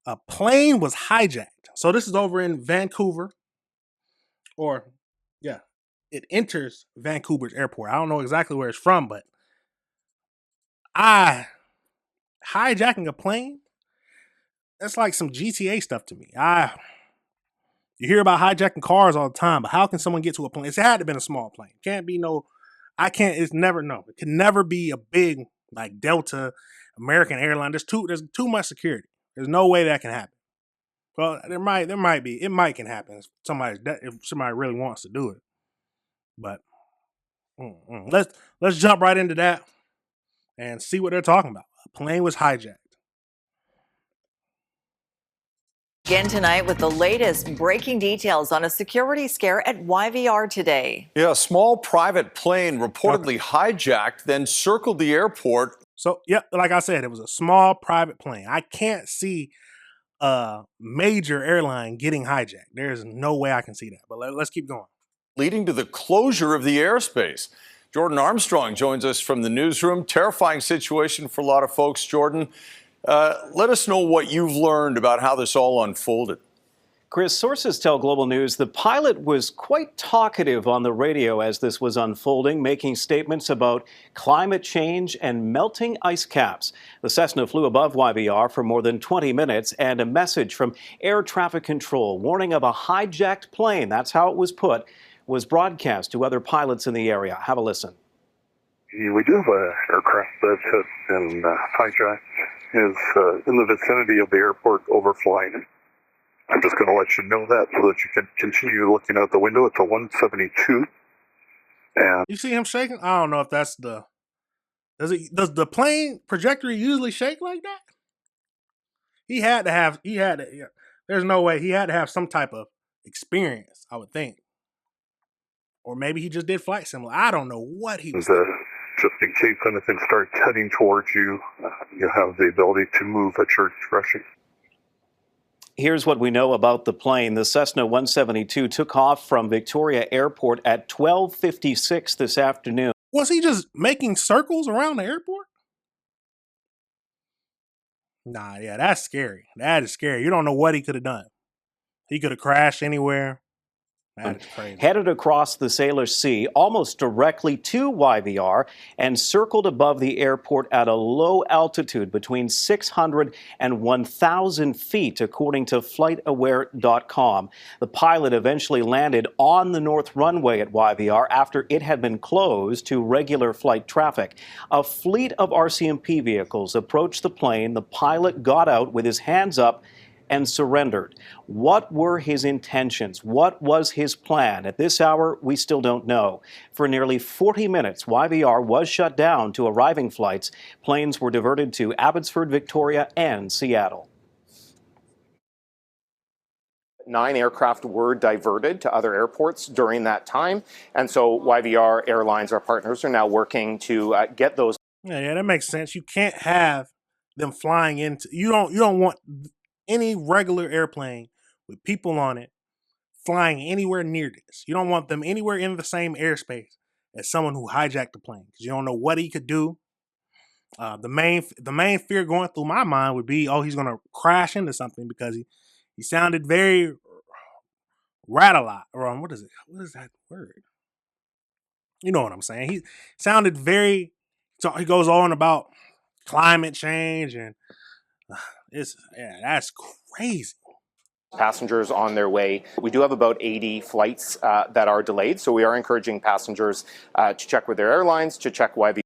A plane was hijacked. So this is over in Vancouver, or yeah, it enters Vancouver's airport. I don't know exactly where it's from, but I hijacking a plane, that's like some GTA stuff to me. You hear about hijacking cars all the time, but how can someone get to a plane? It had to have been a small plane. Can't be no. I can't. It's never no. It can never be a big like Delta, American airline. There's too much security. There's no way that can happen. Well, there might be. It might can happen. If somebody really wants to do it, but let's jump right into that and see what they're talking about. A plane was hijacked. Again tonight with the latest breaking details on a security scare at YVR today. Yeah, a small private plane reportedly hijacked, then circled the airport. So, yeah, like I said, it was a small private plane. I can't see a major airline getting hijacked. There's no way I can see that. But let's keep going. Leading to the closure of the airspace. Jordan Armstrong joins us from the newsroom. Terrifying situation for a lot of folks. Jordan, let us know what you've learned about how this all unfolded. Chris, sources tell Global News the pilot was quite talkative on the radio as this was unfolding, making statements about climate change and melting ice caps. The Cessna flew above YVR for more than 20 minutes, and a message from air traffic control warning of a hijacked plane, that's how it was put, was broadcast to other pilots in the area. Have a listen. We do have an aircraft that's hit and hijacked. Is in the vicinity of the airport overflying. I'm just going to let you know that so that you can continue looking out the window. It's a 172. And you see him shaking? I don't know if that's the. Does the plane trajectory usually shake like that? Yeah, there's no way. He had to have some type of experience, I would think. Or maybe he just did flight simulator. I don't know what he was just in case anything starts heading towards you, you have the ability to move at your discretion. Here's what we know about the plane. The Cessna 172 took off from Victoria Airport at 12:56 this afternoon. Was he just making circles around the airport? Nah, yeah, that's scary. That is scary. You don't know what he could have done. He could have crashed anywhere. That is crazy. Headed across the Salish Sea, almost directly to YVR, and circled above the airport at a low altitude between 600 and 1,000 feet, according to FlightAware.com. The pilot eventually landed on the north runway at YVR after it had been closed to regular flight traffic. A fleet of RCMP vehicles approached the plane. The pilot got out with his hands up and surrendered. What were his intentions? What was his plan? At this hour, we still don't know. For nearly 40 minutes, YVR was shut down to arriving flights. Planes were diverted to Abbotsford, Victoria, and Seattle. 9 aircraft were diverted to other airports during that time. And so YVR Airlines, our partners, are now working to get those. Yeah, that makes sense. You can't have them flying into, you don't want any regular airplane with people on it flying anywhere near this. You don't want them anywhere in the same airspace as someone who hijacked the plane, because you don't know what he could do. The main fear going through my mind would be, oh, he's going to crash into something, because he sounded very rat-a-lot. Or what is it? What is that word? You know what I'm saying? He sounded very. So he goes on about climate change, and that's crazy. Passengers on their way. We do have about 80 flights that are delayed, so we are encouraging passengers to check with their airlines, to check YV.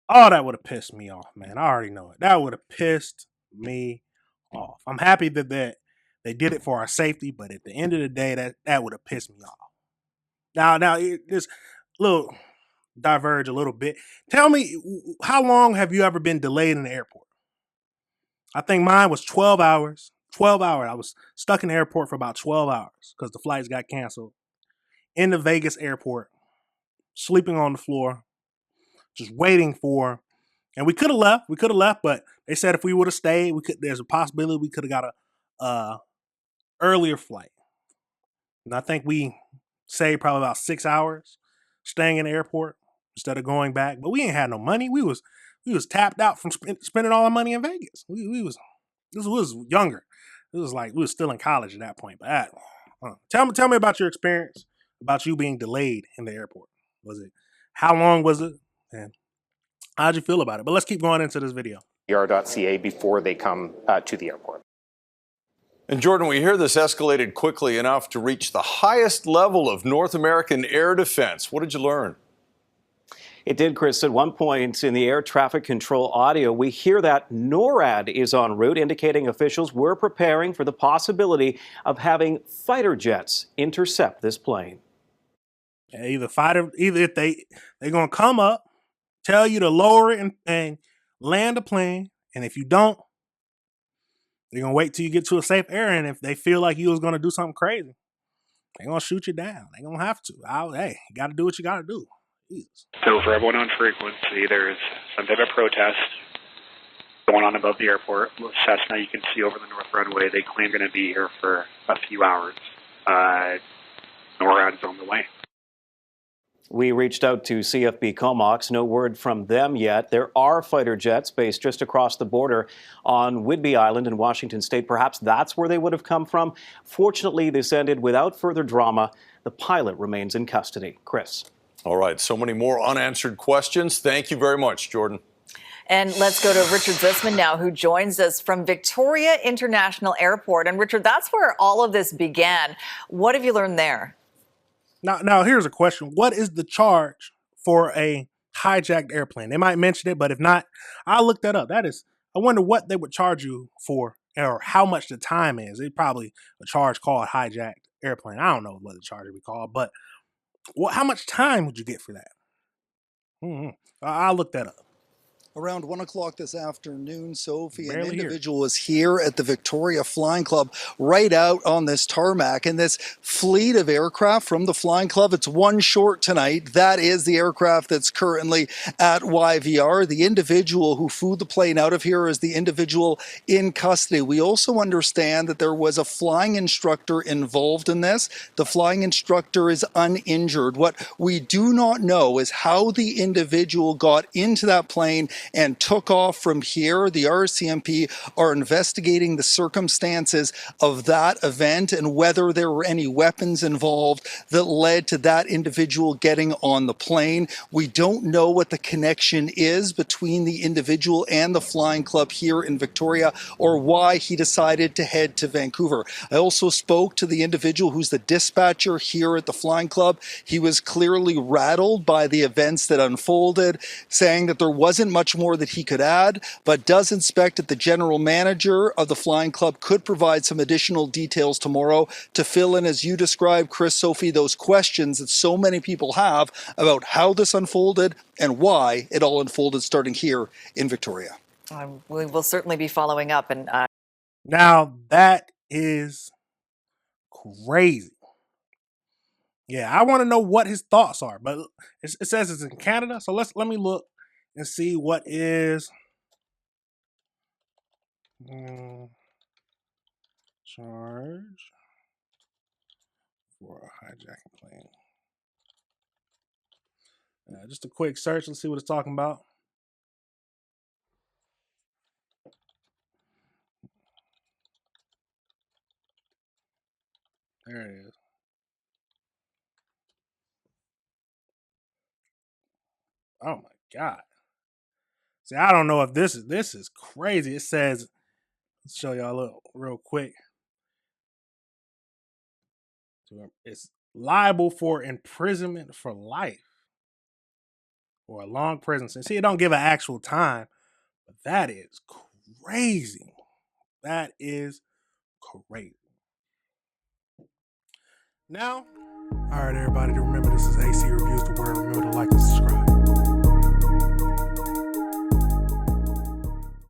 Oh, that would have pissed me off, man. I already know it. That would have pissed me off. I'm happy that they did it for our safety, but at the end of the day, that would have pissed me off. Now, this little diverge a little bit. Tell me, how long have you ever been delayed in the airport? I think mine was 12 hours. 12 hours. I was stuck in the airport for about 12 hours because the flights got canceled. In the Vegas airport, sleeping on the floor, just waiting for, and we could have left, but they said if we would have stayed, there's a possibility we could have got a earlier flight. And I think we saved probably about 6 hours staying in the airport instead of going back. But we ain't had no money. We was tapped out from spending all our money in Vegas. We was This was younger. It was like we was still in college at that point. But tell me about your experience about you being delayed in the airport. Was it how long was it, and how'd you feel about it? But let's keep going into this video. YVR.ca before they come to the airport. And Jordan, we hear this escalated quickly enough to reach the highest level of North American air defense. What did you learn? It did, Chris. At one point in the air traffic control audio, we hear that NORAD is en route, indicating officials were preparing for the possibility of having fighter jets intercept this plane. Yeah, either if they're gonna come up, tell you to lower it and land the plane, and if you don't, they're gonna wait till you get to a safe area, and if they feel like you was gonna do something crazy, they're gonna shoot you down. They're gonna have to. Hey, you gotta do what you gotta do. Jesus. So for everyone on frequency, there's some type of protest going on above the airport. Cessna, you can see over the north runway. They claim going to be here for a few hours. NORAD's on the way. We reached out to CFB Comox. No word from them yet. There are fighter jets based just across the border on Whidbey Island in Washington State. Perhaps that's where they would have come from. Fortunately, this ended without further drama. The pilot remains in custody. Chris. All right, so many more unanswered questions. Thank you very much, Jordan. And let's go to Richard Zisman now, who joins us from Victoria International Airport. And Richard, that's where all of this began. What have you learned there? Now here's a question. What is the charge for a hijacked airplane? They might mention it, but if not, I'll look that up. I wonder what they would charge you for, or how much the time is. It's probably a charge called hijacked airplane. I don't know what the charge would be called, but how much time would you get for that? I'll look that up. Around 1 o'clock this afternoon, Sophie, Barely an individual was here at the Victoria Flying Club right out on this tarmac. And this fleet of aircraft from the Flying Club, it's one short tonight. That is the aircraft that's currently at YVR. The individual who flew the plane out of here is the individual in custody. We also understand that there was a flying instructor involved in this. The flying instructor is uninjured. What we do not know is how the individual got into that plane and took off from here. The RCMP are investigating the circumstances of that event and whether there were any weapons involved that led to that individual getting on the plane. We don't know what the connection is between the individual and the Flying Club here in Victoria, or why he decided to head to Vancouver. I also spoke to the individual who's the dispatcher here at the Flying Club. He was clearly rattled by the events that unfolded, saying that there wasn't much more that he could add, but does expect that the general manager of the Flying Club could provide some additional details tomorrow to fill in, as you described, Chris, Sophie, those questions that so many people have about how this unfolded and why it all unfolded starting here in Victoria. We will certainly be following up. And now that is crazy. Yeah, I want to know what his thoughts are, but it says it's in Canada, so let me look and see what is charge for a hijacking plane. Just a quick search. Let's see what it's talking about. There it is. Oh my God. See, I don't know if this is crazy. It says, let's show y'all a little real quick. It's liable for imprisonment for life or a long prison sentence. See, it don't give an actual time, but that is crazy. That is crazy. Now, all right, everybody, remember this is AC Reviews the Word. Remember to like and subscribe.